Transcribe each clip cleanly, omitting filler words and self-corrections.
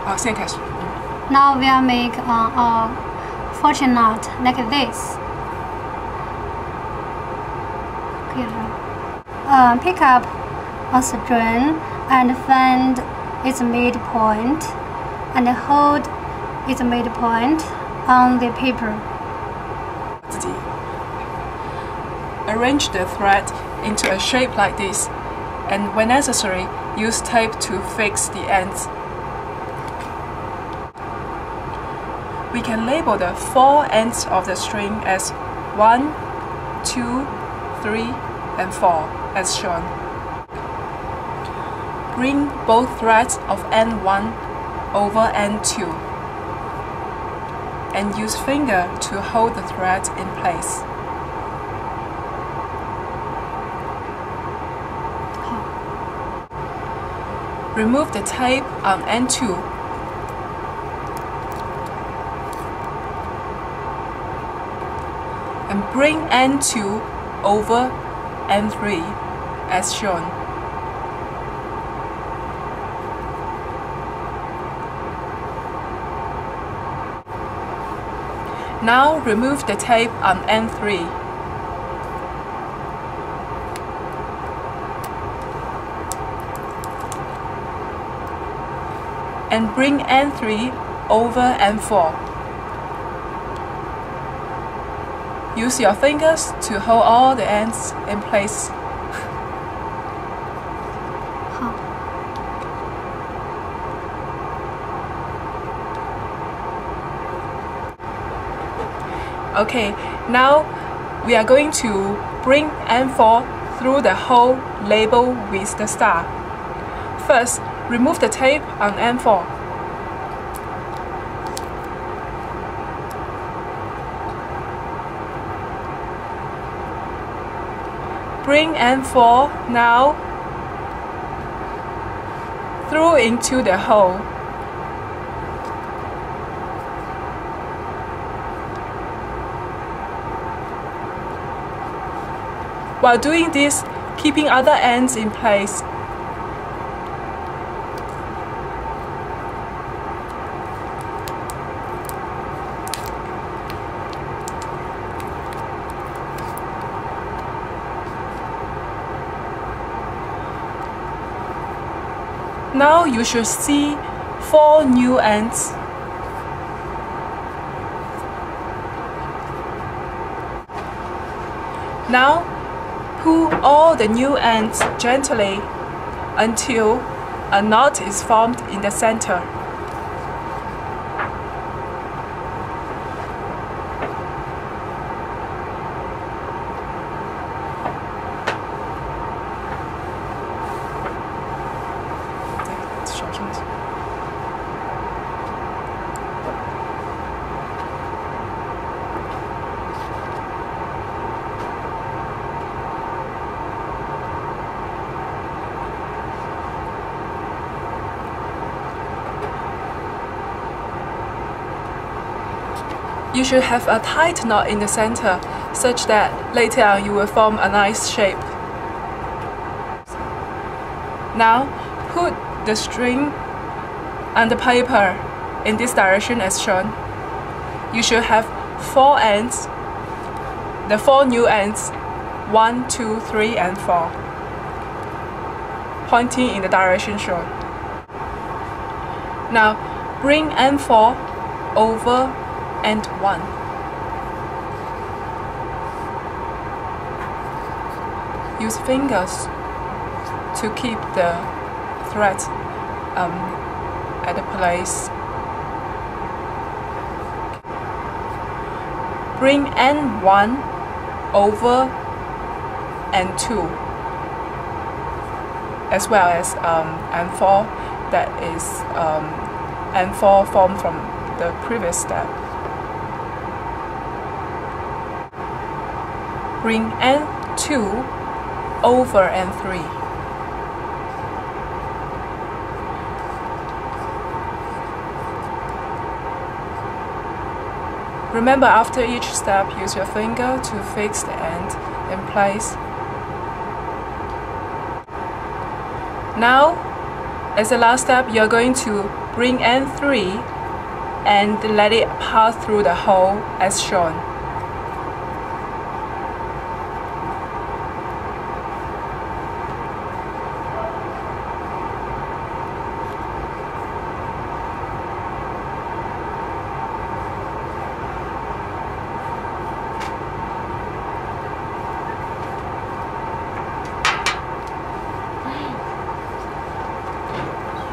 好，现在开始。 Now we'll make a fortune knot like this. Pick up a string and find its midpoint and hold its midpoint on the paper. Arrange the thread into a shape like this, and when necessary, use tape to fix the ends. We can label the 4 ends of the string as 1, 2, 3, and 4 as shown. Bring both threads of end 1 over end 2 and use finger to hold the thread in place. Remove the tape on end 2 and bring end 2 over end 3 as shown. Now remove the tape on end 3. And bring end 3 over end 4. Use your fingers to hold all the ends in place. Okay, now we are going to bring end 4 through the hole labeled with the star. First, remove the tape on end 4. Bring end 4 now through into the hole. While doing this, keeping other ends in place. Now you should see 4 new ends. Now pull all the new ends gently until a knot is formed in the center. You should have a tight knot in the center, such that later on you will form a nice shape. Now, put the string on the paper in this direction as shown. You should have 4 ends, the 4 new ends, 1, 2, 3, and 4, pointing in the direction shown. Now, bring end 4 over end 1. Use fingers to keep the thread at the place. Bring end 1 over end 2, as well as end 4, that is end 4 formed from the previous step. Bring end 2 over end 3. Remember, after each step, use your finger to fix the end in place. Now, as the last step, you are going to bring end 3 and let it pass through the hole as shown.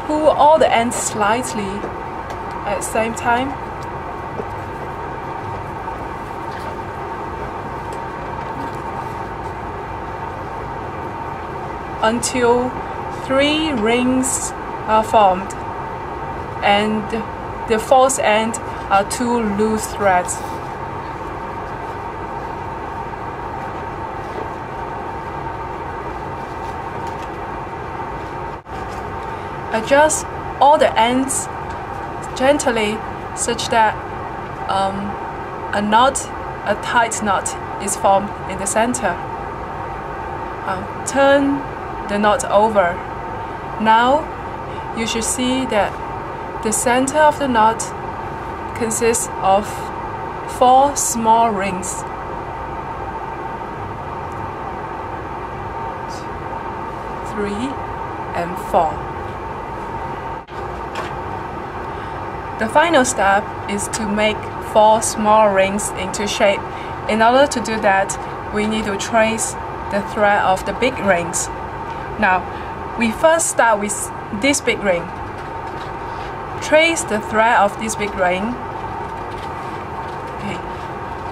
Pull all the ends slightly at the same time. Until 3 rings are formed and the fourth end are 2 loose threads. Adjust all the ends gently such that a tight knot is formed in the center. Turn the knot over. Now you should see that the center of the knot consists of 4 small rings. Three and 4. The final step is to make 4 small rings into shape. In order to do that, we need to trace the thread of the big rings. Now, we first start with this big ring. Trace the thread of this big ring. Okay.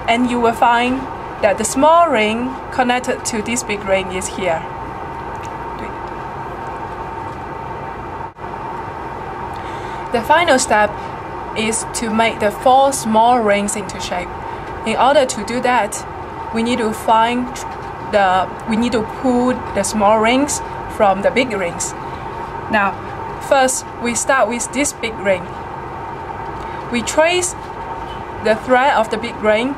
And you will find that the small ring connected to this big ring is here. The final step is to make the 4 small rings into shape. In order to do that, we need to pull the small rings from the big rings. Now, first we start with this big ring. We trace the thread of the big ring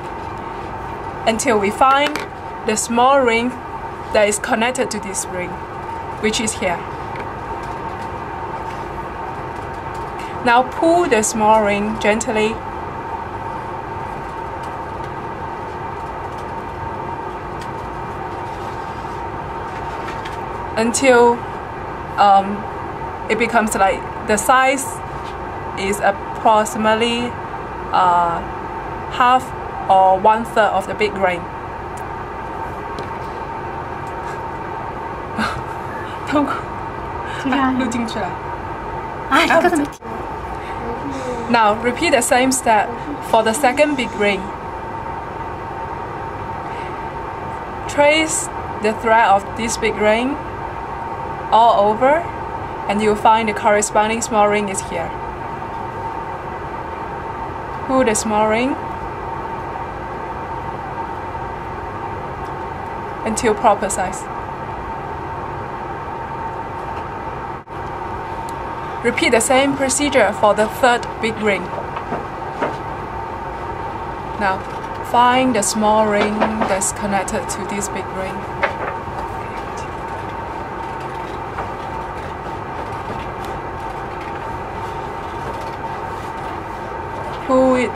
until we find the small ring that is connected to this ring, which is here. Now pull the small ring gently until it becomes like the size is approximately half or 1/3 of the big ring. Now repeat the same step for the second big ring. Trace the thread of this big ring all over and you'll find the corresponding small ring is here. Pull the small ring until proper size. Repeat the same procedure for the third big ring. Now, find the small ring that's connected to this big ring. Pull it.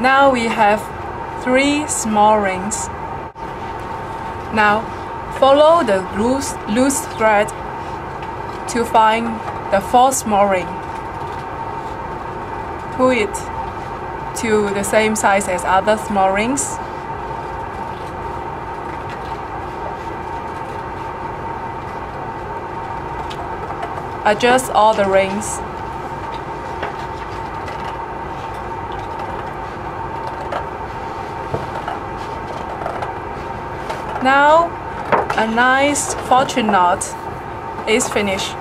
Now we have 3 small rings. Now follow the loose thread to find the 4th small ring. Pull it to the same size as other small rings. Adjust all the rings. Now, a nice fortune knot is finished.